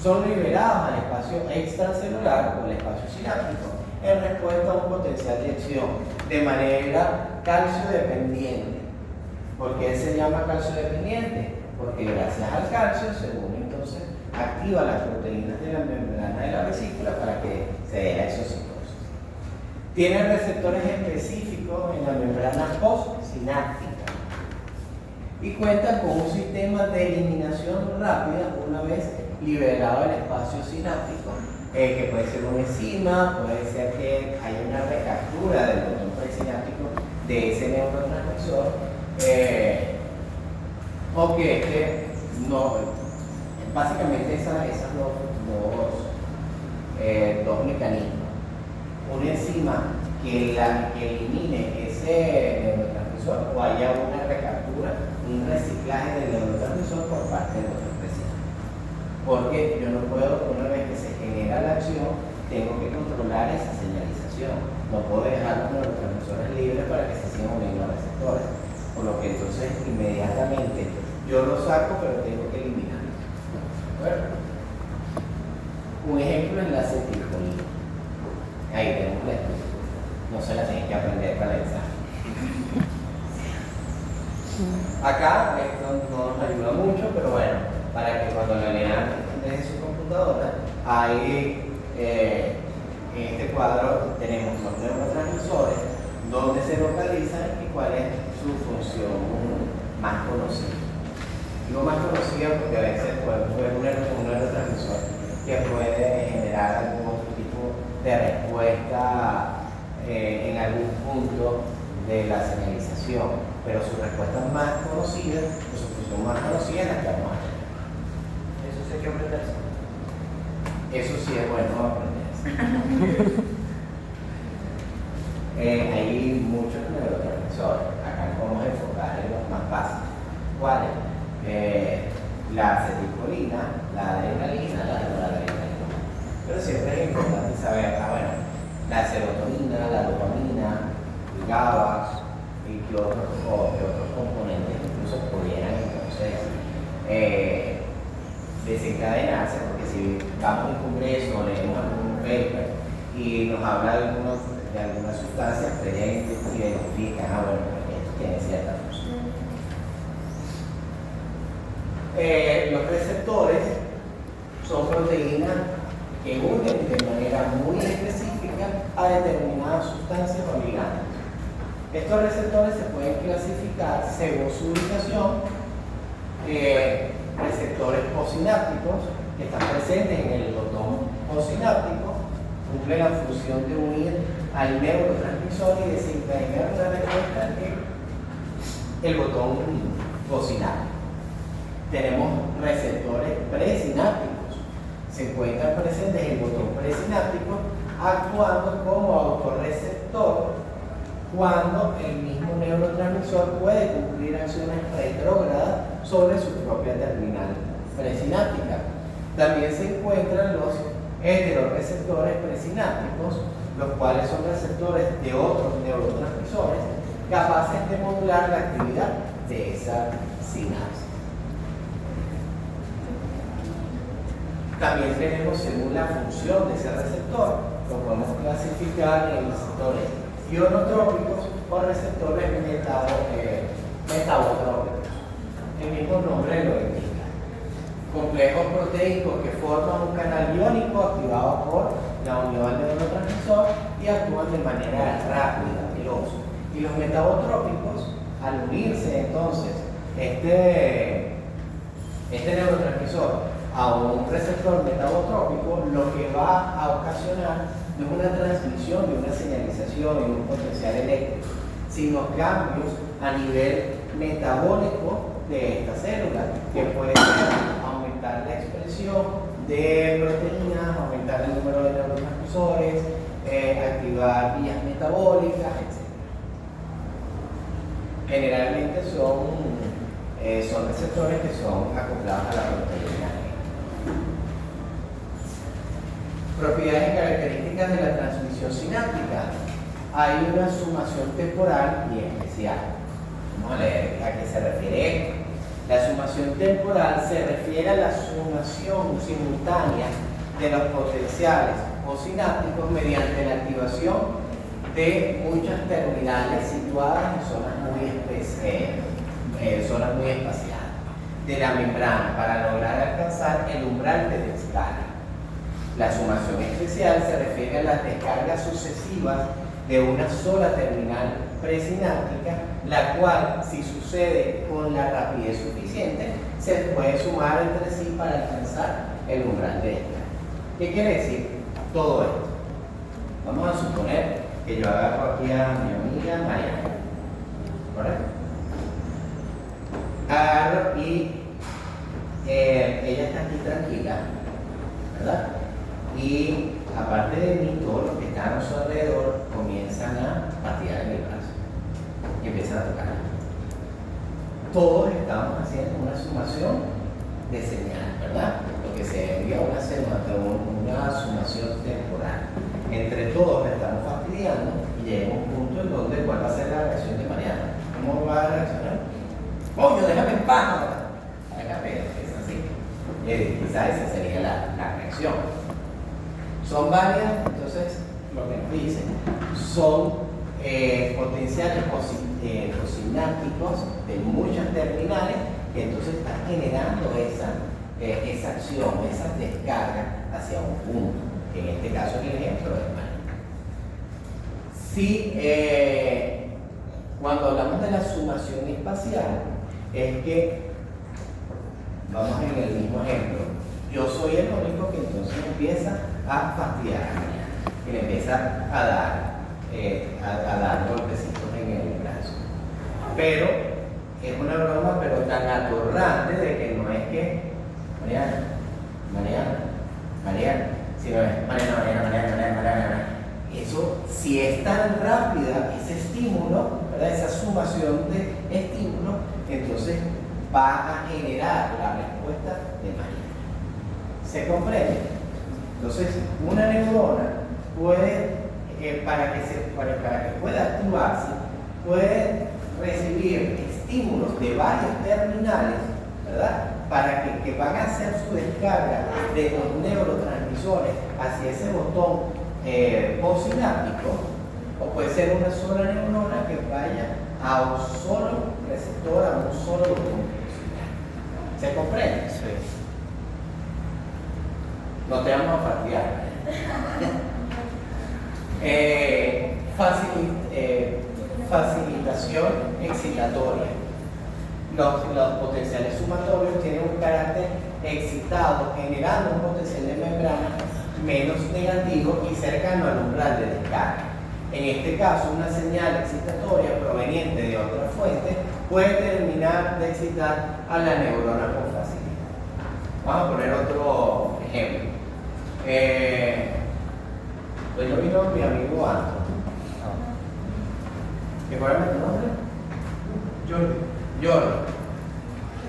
son liberados al espacio extracelular o el espacio sináptico en respuesta a un potencial de acción de manera calcio dependiente. ¿Por qué se llama calcio dependiente? Porque gracias al calcio, según entonces, activa las proteínas de la membrana de la vesícula para que se dé la exocitosis. Tiene receptores específicos en la membrana postsináptica y cuenta con un sistema de eliminación rápida una vez liberado el espacio sináptico, que puede ser una enzima, puede ser que haya una recaptura del botón presináptico de ese neurotransmisor, o que no, básicamente esas dos mecanismos. Una enzima que elimine ese neurotransmisor o haya una recaptura, un reciclaje del neurotransmisor por parte del botón presináptico. Porque yo no puedo, una vez que se genera la acción, tengo que controlar esa señalización. No puedo dejar los neurotransmisores libres para que se sigan uniendo a receptores. Por lo que entonces inmediatamente yo lo saco, pero tengo que eliminarlo. ¿De acuerdo? Un ejemplo es la acetilcolina. Ahí tenemos la estructura. No se la tienen que aprender para el examen. Acá esto no nos ayuda mucho, pero bueno, para que cuando la lean desde su computadora, ahí en este cuadro tenemos los neurotransmisores, dónde se localizan y cuál es su función más conocida. Digo más conocida porque a veces puede ser un neurotransmisor que puede generar algún otro tipo de respuesta en algún punto de la señalización, pero su respuesta más conocida, o su función más conocida es la que vamos a tener. Eso sí hay que aprenderse. Eso sí es bueno aprenderse. Hay muchos neurotransmisores. Acá nos vamos a enfocar en los más básicos. ¿Cuáles? La acetilcolina, la adrenalina, la noradrenalina. Pero siempre es importante saber, la serotonina, la dopamina, el GABA y qué otros componentes incluso pudieran entonces desencadenarse, porque si vamos a un congreso o leemos algún paper y nos habla de alguna sustancia, ustedes ya identifican, esto tiene cierta función. Los receptores son proteínas que unen de manera muy específica a determinadas sustancias o ligandos. Estos receptores se pueden clasificar según su ubicación, receptores posinápticos que están presentes en el botón posináptico, cumplen la función de unir al neurotransmisor y desencadenar una respuesta en el botón posináptico. Tenemos receptores presinápticos, se encuentran presentes en el botón presináptico actuando como autorreceptor cuando el mismo neurotransmisor puede cumplir acciones retrógradas sobre su propia terminal presináptica. También se encuentran los heteroreceptores presinápticos, los cuales son receptores de otros neurotransmisores capaces de modular la actividad de esa sinapsis. También tenemos, según la función de ese receptor, lo podemos clasificar en receptores ionotrópicos o receptores metabotrópicos. El mismo nombre lo indica. Complejos proteicos que forman un canal iónico activado por la unión del neurotransmisor y actúan de manera rápida, veloz. Y los metabotrópicos, al unirse entonces este neurotransmisor a un receptor metabotrópico, lo que va a ocasionar no es una transmisión de una señalización y un potencial eléctrico, sino cambios a nivel metabólico de esta célula, que puede aumentar la expresión de proteínas, aumentar el número de neurotransmisores, activar vías metabólicas, etc. Generalmente son receptores que son acoplados a la proteína. Propiedades y características de la transmisión sináptica. Hay una sumación temporal y especial. Vamos a leer a qué se refiere esto. La sumación temporal se refiere a la sumación simultánea de los potenciales postsinápticos mediante la activación de muchas terminales situadas en zonas muy espaciadas de la membrana para lograr alcanzar el umbral de descarga. La sumación especial se refiere a las descargas sucesivas de una sola terminal presináptica, la cual, si sucede con la rapidez suficiente, se puede sumar entre sí para alcanzar el umbral de descarga. ¿Qué quiere decir todo esto? Vamos a suponer que yo agarro aquí a mi amiga Mariana, ¿correcto? Agarro y ella está aquí tranquila, ¿verdad? Y aparte de mí, todos los que están a su alrededor comienzan a patear en el brazo y empiezan a tocar. Todos estamos haciendo una sumación de señal, ¿verdad? Lo que se envía una sumación temporal. Entre todos estamos fastidiando y llega un punto en donde ¿cuál va a ser la reacción de Mariana? ¿Cómo va a reaccionar? ¡Coño, déjame en paz! Es así. Quizás esa sería la reacción. Son varias, entonces, lo que nos dicen, son potenciales postsinápticos de muchas terminales que entonces están generando esa acción, esa descarga hacia un punto. En este caso, el ejemplo es Mariana. Si cuando hablamos de la sumación espacial, es que, vamos en el mismo ejemplo, yo soy el único que entonces empieza a fastidiar a Mariana, que le empieza a dar golpecitos en el brazo. Pero es una broma, pero tan atorrante de que no es que Mariana, sino es Mariana. Eso, si es tan rápida ese estímulo, ¿verdad? Esa sumación de estímulos, entonces va a generar la respuesta de Mariana. ¿Se comprende? Entonces, una neurona puede, para que pueda activarse, puede recibir estímulos de varias terminales, ¿verdad? Para que van a hacer su descarga de los neurotransmisores hacia ese botón postsináptico, o puede ser una sola neurona que vaya a un solo receptor, a un solo botón postsináptico. ¿Se comprende? Sí. No te vamos a fastidiar. Facilitación excitatoria. Los potenciales sumatorios tienen un carácter excitado, generando un potencial de membrana menos negativo y cercano al umbral de descarga. En este caso, una señal excitatoria proveniente de otra fuente puede terminar de excitar a la neurona con facilidad. Vamos a poner otro ejemplo. Pues yo vino mi amigo Anton. ¿Qué fue tu nombre? Jordi.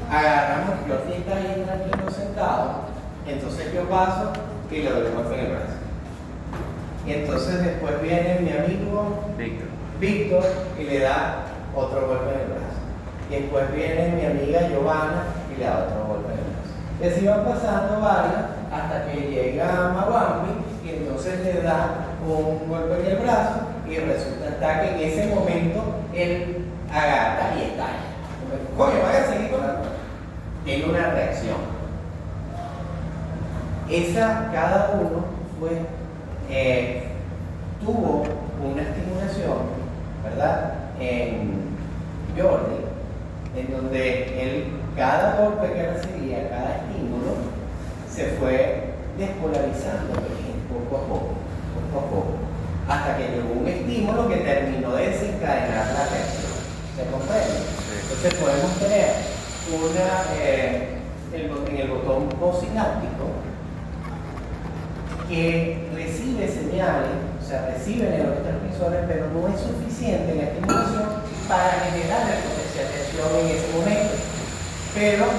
Agarramos, Jordi está ahí tranquilo sentado, entonces yo paso y le doy un golpe en el brazo. Y entonces después viene mi amigo Víctor y le da otro golpe en el brazo. Y después viene mi amiga Giovanna y le da otro golpe en el brazo. Y así van pasando varios hasta que llega Mawambi y entonces le da un golpe en el brazo y resulta que en ese momento él agarra y estalla. Coño, vaya a seguir con la... Tiene una reacción. Cada uno tuvo una estimulación, ¿verdad? En Jordi, en donde cada golpe que recibía, cada estímulo, se fue despolarizando poco a poco, hasta que llegó un estímulo que terminó de desencadenar la reacción. ¿Se comprende? Entonces podemos tener en el botón postsináptico que recibe señales, o sea, recibe neurotransmisores, pero no es suficiente la estimulación para generar el potencial de acción en ese momento. Pero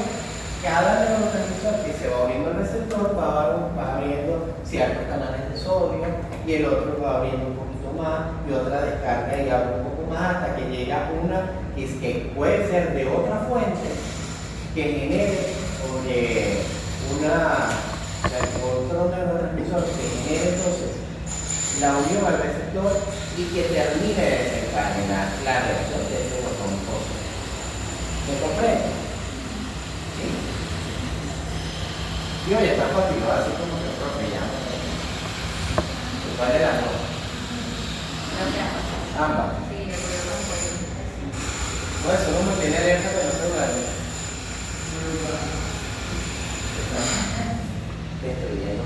cada neurotransmisor que se va abriendo el receptor va abriendo ciertos canales de sodio y el otro va abriendo un poquito más y otra descarga y abre un poco más hasta que llega una que puede ser de otra fuente que genere O sea, otro neurotransmisor que genere entonces la unión al receptor y que termine de desencadenar la reacción de ese botón fósforo. ¿Me comprende? ¿Sí? Yo ya está fatigado así como que atropellamos. ¿Cuál era la nota? Ambas. No, eso no me tiene alerta que no se duerme. Destruyendo.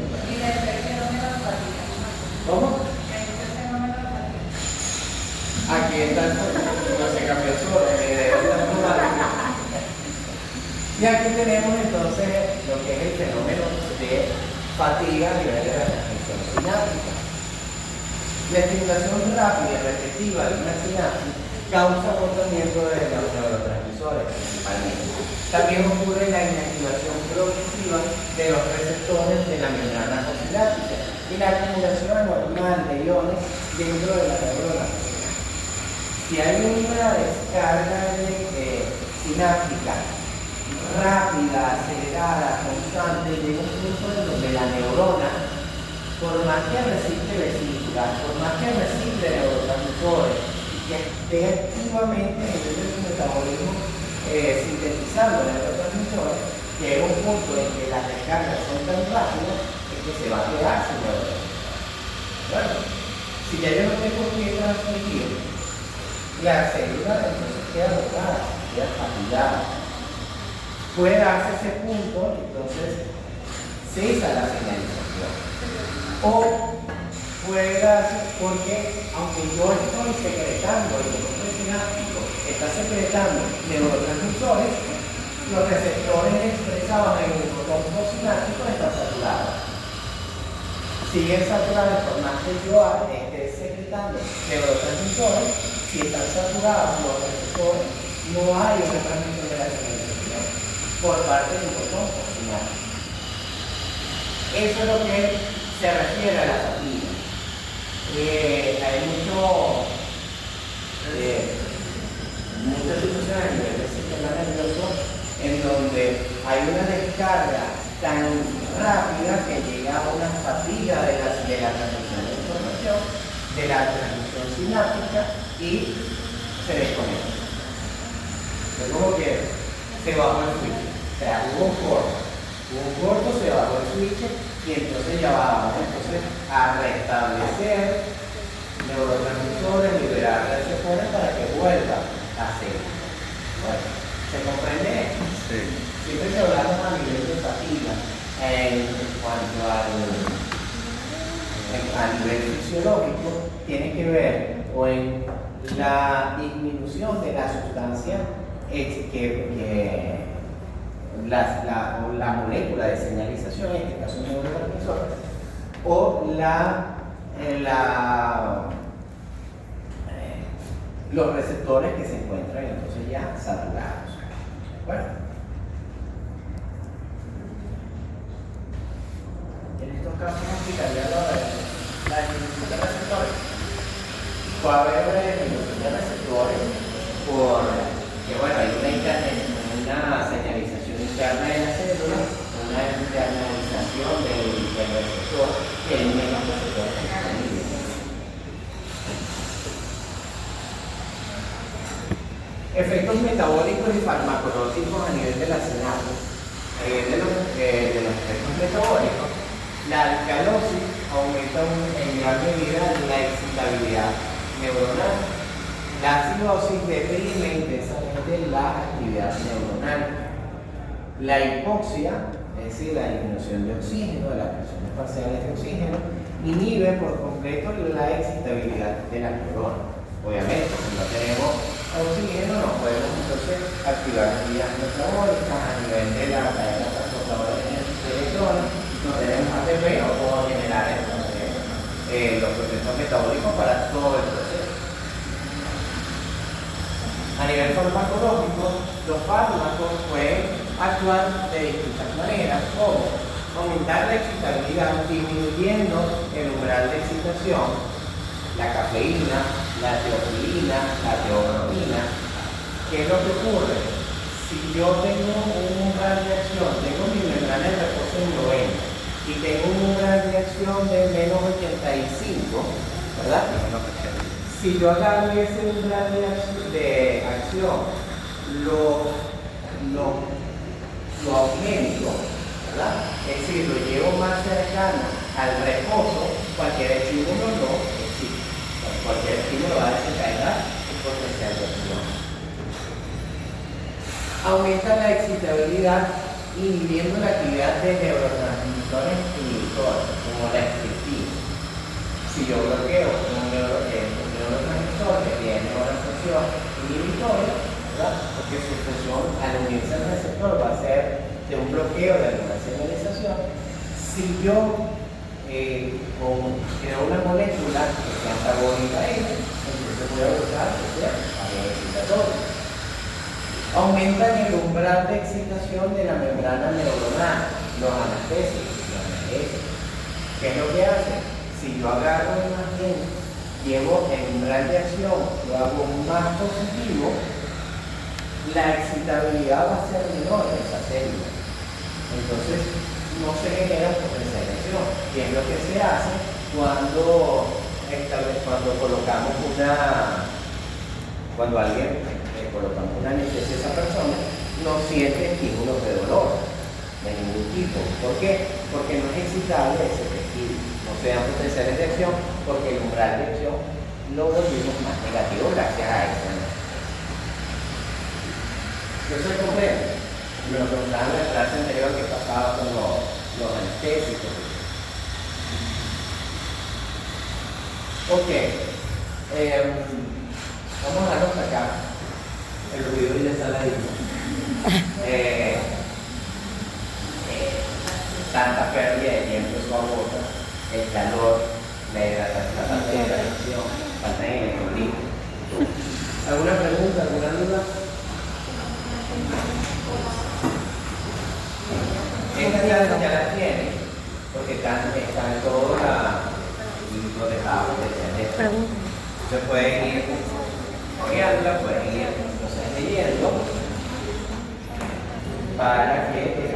¿Cómo? Aquí está el no se cambió solo, el video está automático. Y aquí tenemos entonces lo que es el fenómeno de fatiga a nivel de la transmisión sináptica. La estimulación rápida y repetitiva de una sinapsis causa agotamiento de los neurotransmisores principalmente. También ocurre la inactivación progresiva de los receptores de la membrana postsináptica y la acumulación anormal de iones dentro de la neurona. Si hay una descarga sináptica rápida, acelerada, constante, llega un punto en donde la neurona, por más que recibe vesículas, por más que recibe neurotransmisores y que esté activamente en el metabolismo sintetizando neurotransmisores, llega un punto en que las descargas son tan rápidas que se va a quedar sin neurotransmisores. Bueno, si ya yo no tengo que transmitir, la célula entonces queda agotada, queda fatigada. Puede darse ese punto, entonces cesa la señalización. O puede darse porque, aunque yo estoy secretando, el botón sináptico está secretando neurotransmisores, los receptores expresados en el botón postsináptico están saturados. Siguen saturados por más que yo esté secretando neurotransmisores, si están saturados los receptores, no hay una transmisión de la señalización por parte del botón postsináptico. Eso es lo que se refiere a la fatiga. Hay muchas situaciones a nivel del sistema nervioso en donde hay una descarga tan rápida que llega a una fatiga de la transmisión de información, de la transmisión sináptica y se desconecta. Es como que se bajó el switch, o sea, hubo un corto, se bajó el switch y entonces ya vamos entonces a restablecer neurotransmisores, liberar receptores para que vuelva a ser. Bueno, ¿se comprende? Sí. Siempre que hablamos a nivel de fatiga en cuanto a nivel fisiológico, tiene que ver con la disminución de la sustancia la molécula de señalización, en este caso un neurotransmisor, o los receptores que se encuentran entonces ya saturados. Bueno, en estos casos no aplicaría la disminución de receptores. puede haber disminución de receptores porque bueno, hay una señalización interna de la célula, una internalización del receptor que hay menos receptores disponibles. Efectos metabólicos y farmacológicos a nivel de la sinapsis. A nivel de los efectos metabólicos, la alcalosis aumenta en gran medida la excitabilidad neuronal. La acidosis deprime intensamente la actividad neuronal. La hipoxia, es decir, la disminución de oxígeno, de las presiones parciales de oxígeno, inhibe por completo la excitabilidad de la neurona. Obviamente, si no tenemos oxígeno, no podemos entonces activar las vías metabólicas a nivel de la cadena transportadora de electrones, no tenemos ATP, no podemos generar entonces, los procesos metabólicos para todo el proceso. A nivel farmacológico, los fármacos pueden actuar de distintas maneras, como aumentar la excitabilidad disminuyendo el umbral de excitación, la cafeína, la teofilina, la teobromina. ¿Qué es lo que ocurre? Si yo tengo un umbral de acción, tengo mi membrana de reposo en 90 y tengo un umbral de acción de menos 85, ¿verdad? Si yo agarro ese umbral de acción, lo aumento, ¿verdad? Es decir, lo llevo más cercano al reposo, cualquier estímulo no existe. Cualquier estímulo va a desencadenar un potencial de acción. Aumenta la excitabilidad inhibiendo la actividad de neurotransmisores inhibitores, como la estrictina. Si yo bloqueo un neurotransmisor que tiene una función inhibitoria, ¿verdad? Porque su función al unirse al receptor va a ser de un bloqueo de alguna señalización. Si yo creo una molécula que sea antagónica a ella, entonces voy a buscar que sea excitatoria. Aumentan el umbral de excitación de la membrana neuronal, los anestésicos, los analgésicos. ¿Qué es lo que hace? Si yo agarro una imagen, llevo el umbral de acción, lo hago más positivo, la excitabilidad va a ser menor de esa célula. Entonces, no se genera potencialización. Y es lo que se hace cuando colocamos cuando alguien colocamos una anestesia a esa persona, no siente estímulos de dolor de ningún tipo. ¿Por qué? Porque no es excitable ese tejido. No se dan potenciales de acción porque el umbral de acción lo volvimos más negativo gracias a eso. ¿No se comprende? Me lo preguntaban en la clase anterior que pasaba con los anestésicos. Ok. Vamos a darnos acá. El ruido ya está ladito. Tanta pérdida de tiempo eso agota, el calor, la falta de hidratación, falta de electrolito. ¿Alguna pregunta, alguna duda? Estas ya las tienen, porque están en todos los dejados de se pueden ir ojeándola, pueden ir leyendo para que